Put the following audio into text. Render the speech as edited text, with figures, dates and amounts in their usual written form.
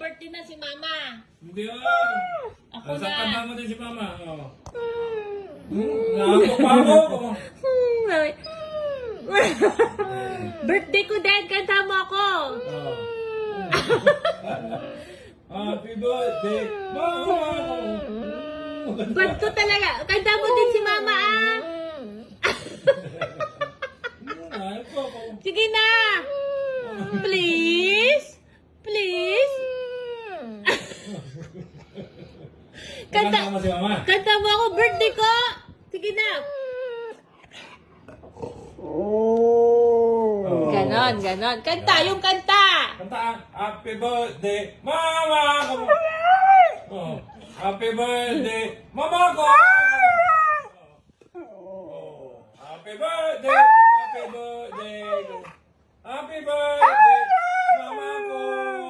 birthday na si Mama. Hindi Ako Sa na. kanta mo din si Mama. Nakakot pa ako. Birthday ko din, kanta mo ako. Happy birthday, Mama. Bad ko talaga. Kanta mo din si Mama ah. Sige na. Please. Please. Kanta mo si Mama. Kanta mo ako, birthday ko. Sige na. Ganon, ganon. Kanta, yung kanta. Kanta, happy birthday, Mama. Happy birthday, Mama ko. Happy birthday, happy birthday, happy birthday.